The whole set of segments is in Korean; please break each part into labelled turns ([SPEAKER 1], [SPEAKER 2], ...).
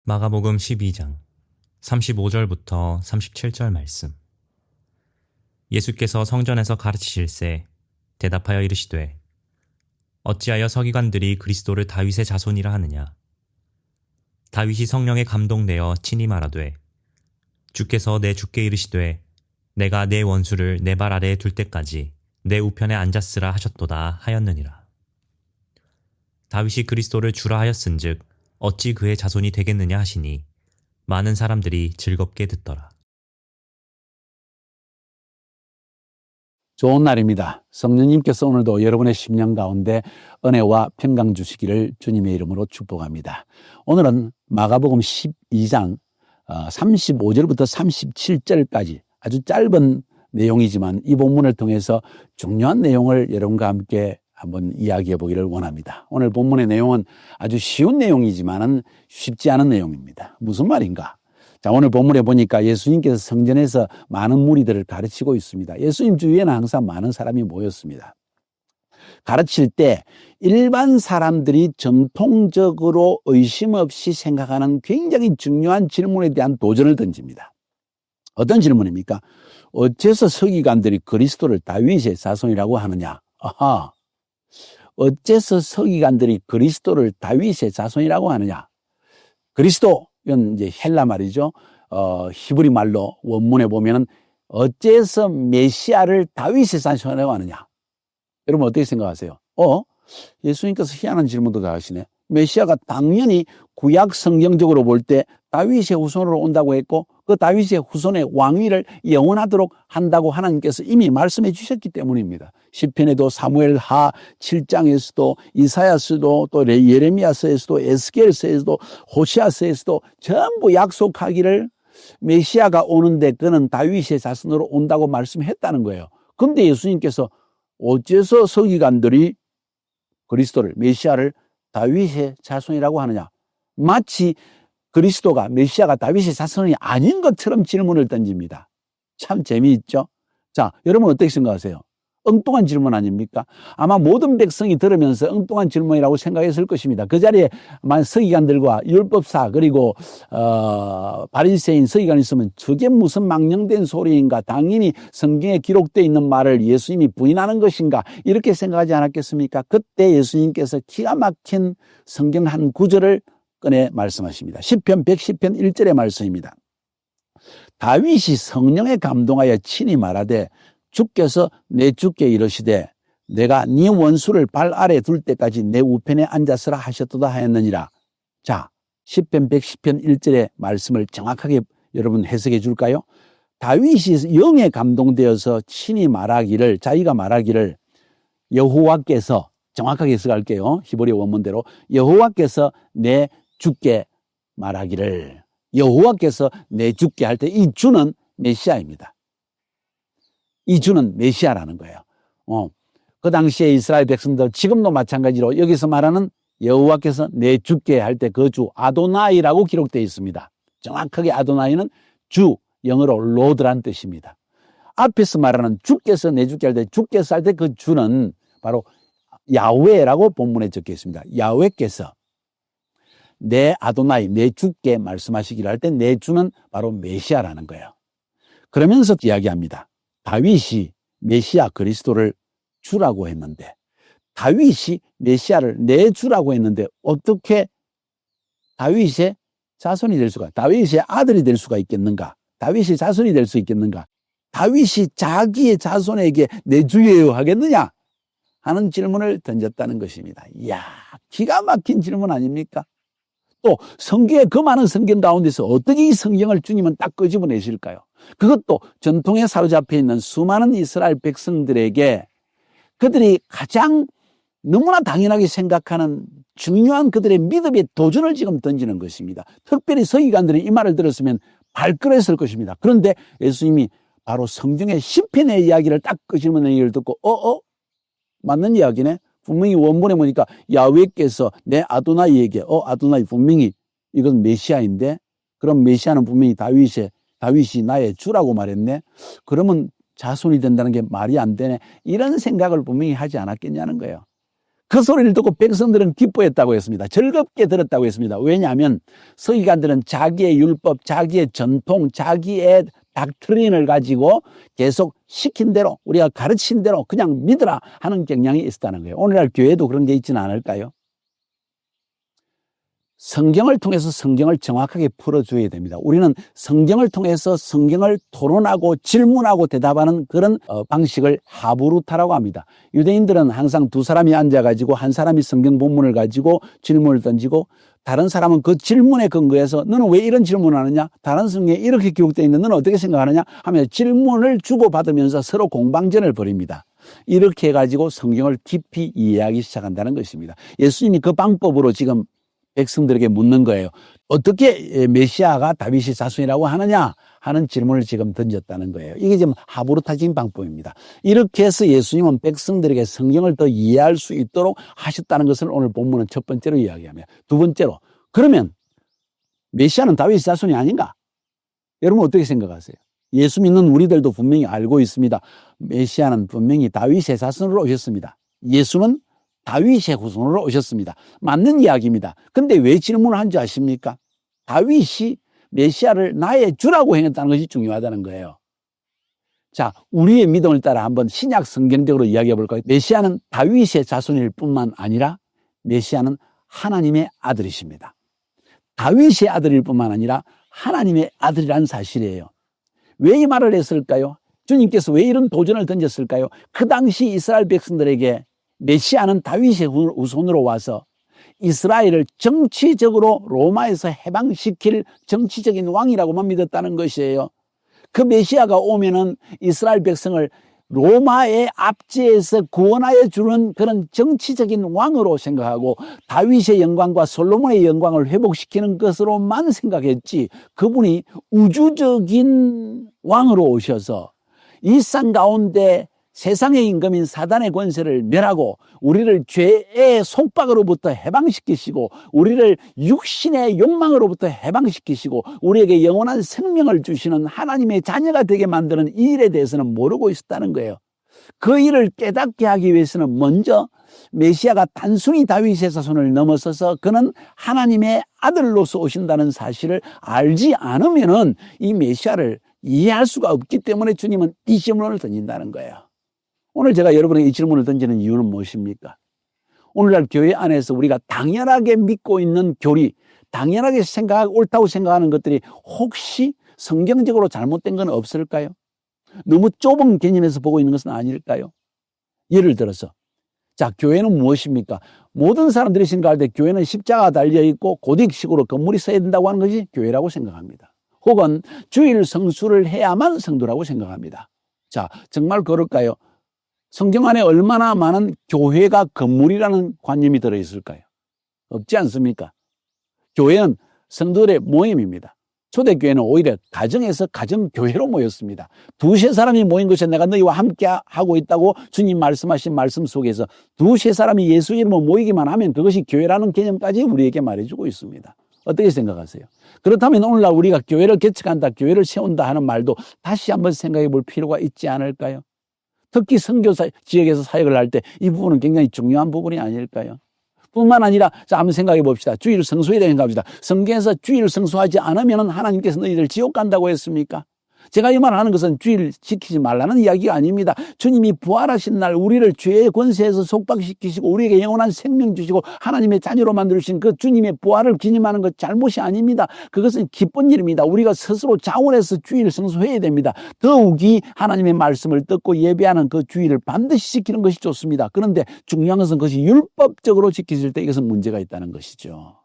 [SPEAKER 1] 마가복음 12장 35절부터 37절 말씀. 예수께서 성전에서 가르치실세 대답하여 이르시되 어찌하여 서기관들이 그리스도를 다윗의 자손이라 하느냐. 다윗이 성령에 감동되어 친히 말하되 주께서 내 주께 이르시되 내가 내 원수를 내 발 아래에 둘 때까지 내 우편에 앉았으라 하셨도다 하였느니라. 다윗이 그리스도를 주라 하였은즉 어찌 그의 자손이 되겠느냐 하시니 많은 사람들이 즐겁게 듣더라.
[SPEAKER 2] 좋은 날입니다. 성령님께서 오늘도 여러분의 심령 가운데 은혜와 평강 주시기를 주님의 이름으로 축복합니다. 오늘은 마가복음 12장 35절부터 37절까지 아주 짧은 내용이지만 이 본문을 통해서 중요한 내용을 여러분과 함께 한번 이야기해 보기를 원합니다. 오늘 본문의 내용은 아주 쉬운 내용이지만은 쉽지 않은 내용입니다. 무슨 말인가? 자, 오늘 본문에 보니까 예수님께서 성전에서 많은 무리들을 가르치고 있습니다. 예수님 주위에는 항상 많은 사람이 모였습니다. 가르칠 때 일반 사람들이 전통적으로 의심 없이 생각하는 굉장히 중요한 질문에 대한 도전을 던집니다. 어떤 질문입니까? 어째서 서기관들이 그리스도를 다윗의 자손이라고 하느냐? 아하. 어째서 서기관들이 그리스도를 다윗의 자손이라고 하느냐? 그리스도, 이건 이제 헬라 말이죠. 히브리 말로 원문에 보면은 어째서 메시아를 다윗의 자손이라고 하느냐? 여러분 어떻게 생각하세요? 예수님께서 희한한 질문도 다 하시네. 메시아가 당연히 구약 성경적으로 볼 때 다윗의 후손으로 온다고 했고 그 다윗의 후손의 왕위를 영원하도록 한다고 하나님께서 이미 말씀해 주셨기 때문입니다. 시편에도 사무엘하 7장에서도 이사야서도 또 예레미야서에서도 에스겔서에서도 호시아서에서도 전부 약속하기를 메시아가 오는데 그는 다윗의 자손으로 온다고 말씀했다는 거예요. 그런데 예수님께서 어째서 서기관들이 그리스도를 메시아를 다윗의 자손이라고 하느냐? 마치 그리스도가 메시아가 다윗의 자손이 아닌 것처럼 질문을 던집니다. 참 재미있죠? 자, 여러분 어떻게 생각하세요? 엉뚱한 질문 아닙니까? 아마 모든 백성이 들으면서 엉뚱한 질문이라고 생각했을 것입니다. 그 자리에 서기관들과 율법사 그리고 바리새인 서기관이 있으면 저게 무슨 망령된 소리인가? 당연히 성경에 기록되어 있는 말을 예수님이 부인하는 것인가? 이렇게 생각하지 않았겠습니까? 그때 예수님께서 기가 막힌 성경 한 구절을 꺼내 말씀하십니다. 시편 110편 1절의 말씀입니다. 다윗이 성령에 감동하여 친히 말하되 주께서 내 주께 이르시되 내가 네 원수를 발 아래 둘 때까지 내 우편에 앉았으라 하셨도다 하였느니라. 자, 시편 110편 1절의 말씀을 정확하게 여러분 해석해 줄까요? 다윗이 영에 감동되어서 친히 말하기를 자기가 말하기를 여호와께서 정확하게 해석할게요. 히브리 원문대로 여호와께서 내 주께 말하기를 여호와께서 내 주께 할 때 이 주는 메시아입니다. 이 주는 메시아라는 거예요. 그 당시에 이스라엘 백성들 지금도 마찬가지로 여기서 말하는 여호와께서 내 주께 할 때 그 주 아도나이라고 기록되어 있습니다. 정확하게 아도나이는 주, 영어로 로드란 뜻입니다. 앞에서 말하는 주께서 내 주께 할 때 주께서 할 때 그 주는 바로 야훼라고 본문에 적혀 있습니다. 야훼께서 내 아도나이, 내 주께 말씀하시기를 할 때 내 주는 바로 메시아라는 거예요. 그러면서 이야기합니다. 다윗이 메시아 그리스도를 주라고 했는데 다윗이 메시아를 내 주라고 했는데 어떻게 다윗의 자손이 될 수가 다윗의 아들이 될 수가 있겠는가? 다윗의 자손이 될 수 있겠는가? 다윗이 자기의 자손에게 내 주예요 하겠느냐? 하는 질문을 던졌다는 것입니다. 이야, 기가 막힌 질문 아닙니까? 또 성경에 그 많은 성경 가운데서 어떻게 이 성경을 주님은 딱 끄집어내실까요? 그것도 전통에 사로잡혀 있는 수많은 이스라엘 백성들에게 그들이 가장 너무나 당연하게 생각하는 중요한 그들의 믿음의 도전을 지금 던지는 것입니다. 특별히 서기관들이 이 말을 들었으면 발끈했을 것입니다. 그런데 예수님이 바로 성경의 시편의 이야기를 딱 끄집어내는 얘기를 듣고 맞는 이야기네? 분명히 원문에 보니까 야훼께서 내 아도나이에게 아도나이 분명히 이건 메시아인데 그럼 메시아는 분명히 다윗이 나의 주라고 말했네. 그러면 자손이 된다는 게 말이 안 되네. 이런 생각을 분명히 하지 않았겠냐는 거예요. 그 소리를 듣고 백성들은 기뻐했다고 했습니다. 즐겁게 들었다고 했습니다. 왜냐하면 서기관들은 자기의 율법, 자기의 전통, 자기의 닥트린을 가지고 계속 시킨 대로, 우리가 가르친 대로 그냥 믿으라 하는 경향이 있었다는 거예요. 오늘날 교회도 그런 게 있지는 않을까요? 성경을 통해서 성경을 정확하게 풀어줘야 됩니다. 우리는 성경을 통해서 성경을 토론하고 질문하고 대답하는 그런 방식을 하부루타라고 합니다. 유대인들은 항상 두 사람이 앉아가지고 한 사람이 성경 본문을 가지고 질문을 던지고 다른 사람은 그 질문에 근거해서 너는 왜 이런 질문을 하느냐? 다른 성경에 이렇게 기록되어 있는데 너는 어떻게 생각하느냐? 하며 질문을 주고받으면서 서로 공방전을 벌입니다. 이렇게 해가지고 성경을 깊이 이해하기 시작한다는 것입니다. 예수님이 그 방법으로 지금 백성들에게 묻는 거예요. 어떻게 메시아가 다윗의 자손이라고 하느냐 하는 질문을 지금 던졌다는 거예요. 이게 지금 하부루타적인 방법입니다. 이렇게 해서 예수님은 백성들에게 성경을 더 이해할 수 있도록 하셨다는 것을 오늘 본문은 첫 번째로 이야기합니다. 두 번째로, 그러면 메시아는 다윗의 자손이 아닌가? 여러분 어떻게 생각하세요? 예수 믿는 우리들도 분명히 알고 있습니다. 메시아는 분명히 다윗의 자손으로 오셨습니다. 예수는 다윗의 후손으로 오셨습니다. 맞는 이야기입니다. 근데 왜 질문을 한지 아십니까? 다윗이 메시아를 나의 주라고 행했다는 것이 중요하다는 거예요. 자, 우리의 믿음을 따라 한번 신약 성경적으로 이야기해 볼까요? 메시아는 다윗의 자손일 뿐만 아니라 메시아는 하나님의 아들이십니다. 다윗의 아들일 뿐만 아니라 하나님의 아들이라는 사실이에요. 왜 이 말을 했을까요? 주님께서 왜 이런 도전을 던졌을까요? 그 당시 이스라엘 백성들에게 메시아는 다윗의 후손으로 와서 이스라엘을 정치적으로 로마에서 해방시킬 정치적인 왕이라고만 믿었다는 것이에요. 그 메시아가 오면은 이스라엘 백성을 로마의 압제에서 구원하여 주는 그런 정치적인 왕으로 생각하고 다윗의 영광과 솔로몬의 영광을 회복시키는 것으로만 생각했지, 그분이 우주적인 왕으로 오셔서 이 산 가운데 세상의 임금인 사단의 권세를 멸하고 우리를 죄의 속박으로부터 해방시키시고 우리를 육신의 욕망으로부터 해방시키시고 우리에게 영원한 생명을 주시는 하나님의 자녀가 되게 만드는 이 일에 대해서는 모르고 있었다는 거예요. 그 일을 깨닫게 하기 위해서는 먼저 메시아가 단순히 다윗의 자손을 넘어서서 그는 하나님의 아들로서 오신다는 사실을 알지 않으면은 이 메시아를 이해할 수가 없기 때문에 주님은 이 질문을 던진다는 거예요. 오늘 제가 여러분에게 이 질문을 던지는 이유는 무엇입니까? 오늘날 교회 안에서 우리가 당연하게 믿고 있는 교리, 당연하게 옳다고 생각하는 것들이 혹시 성경적으로 잘못된 건 없을까요? 너무 좁은 개념에서 보고 있는 것은 아닐까요? 예를 들어서, 자, 교회는 무엇입니까? 모든 사람들이 생각할 때 교회는 십자가 달려있고 고딕식으로 건물이 서야 된다고 하는 것이 교회라고 생각합니다. 혹은 주일 성수를 해야만 성도라고 생각합니다. 자, 정말 그럴까요? 성경 안에 얼마나 많은 교회가 건물이라는 관념이 들어있을까요? 없지 않습니까? 교회는 성도들의 모임입니다. 초대교회는 오히려 가정에서 가정교회로 모였습니다. 두세 사람이 모인 것에 내가 너희와 함께 하고 있다고 주님 말씀하신 말씀 속에서 두세 사람이 예수 이름으로 모이기만 하면 그것이 교회라는 개념까지 우리에게 말해주고 있습니다. 어떻게 생각하세요? 그렇다면 오늘날 우리가 교회를 개척한다, 교회를 세운다 하는 말도 다시 한번 생각해 볼 필요가 있지 않을까요? 특히 선교사 지역에서 사역을 할 때 이 부분은 굉장히 중요한 부분이 아닐까요? 뿐만 아니라 자, 한번 생각해 봅시다. 주일 성수에 대해 생각합시다. 성경에서 주일 성수하지 않으면 하나님께서 너희들 지옥 간다고 했습니까? 제가 이 말을 하는 것은 주일 지키지 말라는 이야기가 아닙니다. 주님이 부활하신 날 우리를 죄의 권세에서 속박시키시고 우리에게 영원한 생명 주시고 하나님의 자녀로 만들어주신 그 주님의 부활을 기념하는 것 잘못이 아닙니다. 그것은 기쁜 일입니다. 우리가 스스로 자원해서 주일 성수해야 됩니다. 더욱이 하나님의 말씀을 듣고 예배하는 그 주일을 반드시 지키는 것이 좋습니다. 그런데 중요한 것은 그것이 율법적으로 지켜질 때 이것은 문제가 있다는 것이죠.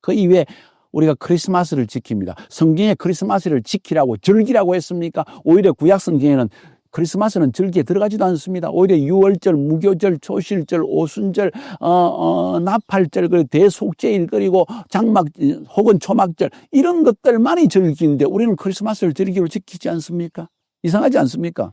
[SPEAKER 2] 그 이외에 우리가 크리스마스를 지킵니다. 성경에 크리스마스를 지키라고 즐기라고 했습니까? 오히려 구약 성경에는 크리스마스는 즐기에 들어가지도 않습니다. 오히려 유월절, 무교절, 초실절, 오순절, 나팔절, 그리고 대속죄일, 그리고 장막 혹은 초막절 이런 것들만이 즐기는데 우리는 크리스마스를 즐기로 지키지 않습니까? 이상하지 않습니까?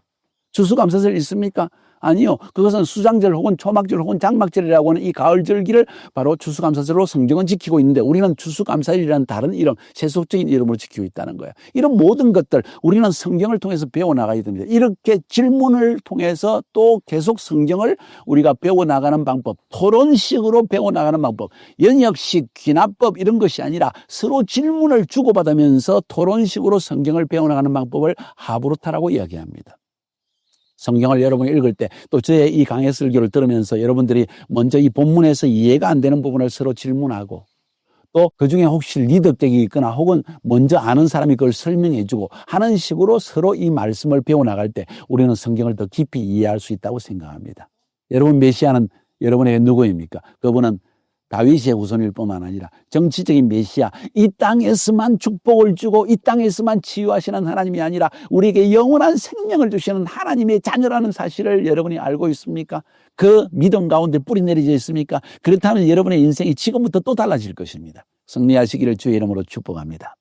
[SPEAKER 2] 추수감사절 있습니까? 아니요. 그것은 수장절 혹은 초막절 혹은 장막절이라고 하는 이 가을절기를 바로 추수감사절로 성경은 지키고 있는데 우리는 추수감사일이라는 다른 이름, 세속적인 이름으로 지키고 있다는 거예요. 이런 모든 것들 우리는 성경을 통해서 배워나가야 됩니다. 이렇게 질문을 통해서 또 계속 성경을 우리가 배워나가는 방법, 토론식으로 배워나가는 방법, 연역식, 귀납법 이런 것이 아니라 서로 질문을 주고받으면서 토론식으로 성경을 배워나가는 방법을 하브루타라고 이야기합니다. 성경을 여러분이 읽을 때 또 저의 이 강해 설교를 들으면서 여러분들이 먼저 이 본문에서 이해가 안 되는 부분을 서로 질문하고 또 그중에 혹시 리더격이 있거나 혹은 먼저 아는 사람이 그걸 설명해 주고 하는 식으로 서로 이 말씀을 배워나갈 때 우리는 성경을 더 깊이 이해할 수 있다고 생각합니다. 여러분 메시아는 여러분에게 누구입니까? 그분은 다윗의 후손일 뿐만 아니라 정치적인 메시아, 이 땅에서만 축복을 주고 이 땅에서만 치유하시는 하나님이 아니라 우리에게 영원한 생명을 주시는 하나님의 자녀라는 사실을 여러분이 알고 있습니까? 그 믿음 가운데 뿌리 내리져 있습니까? 그렇다면 여러분의 인생이 지금부터 또 달라질 것입니다. 승리하시기를 주의 이름으로 축복합니다.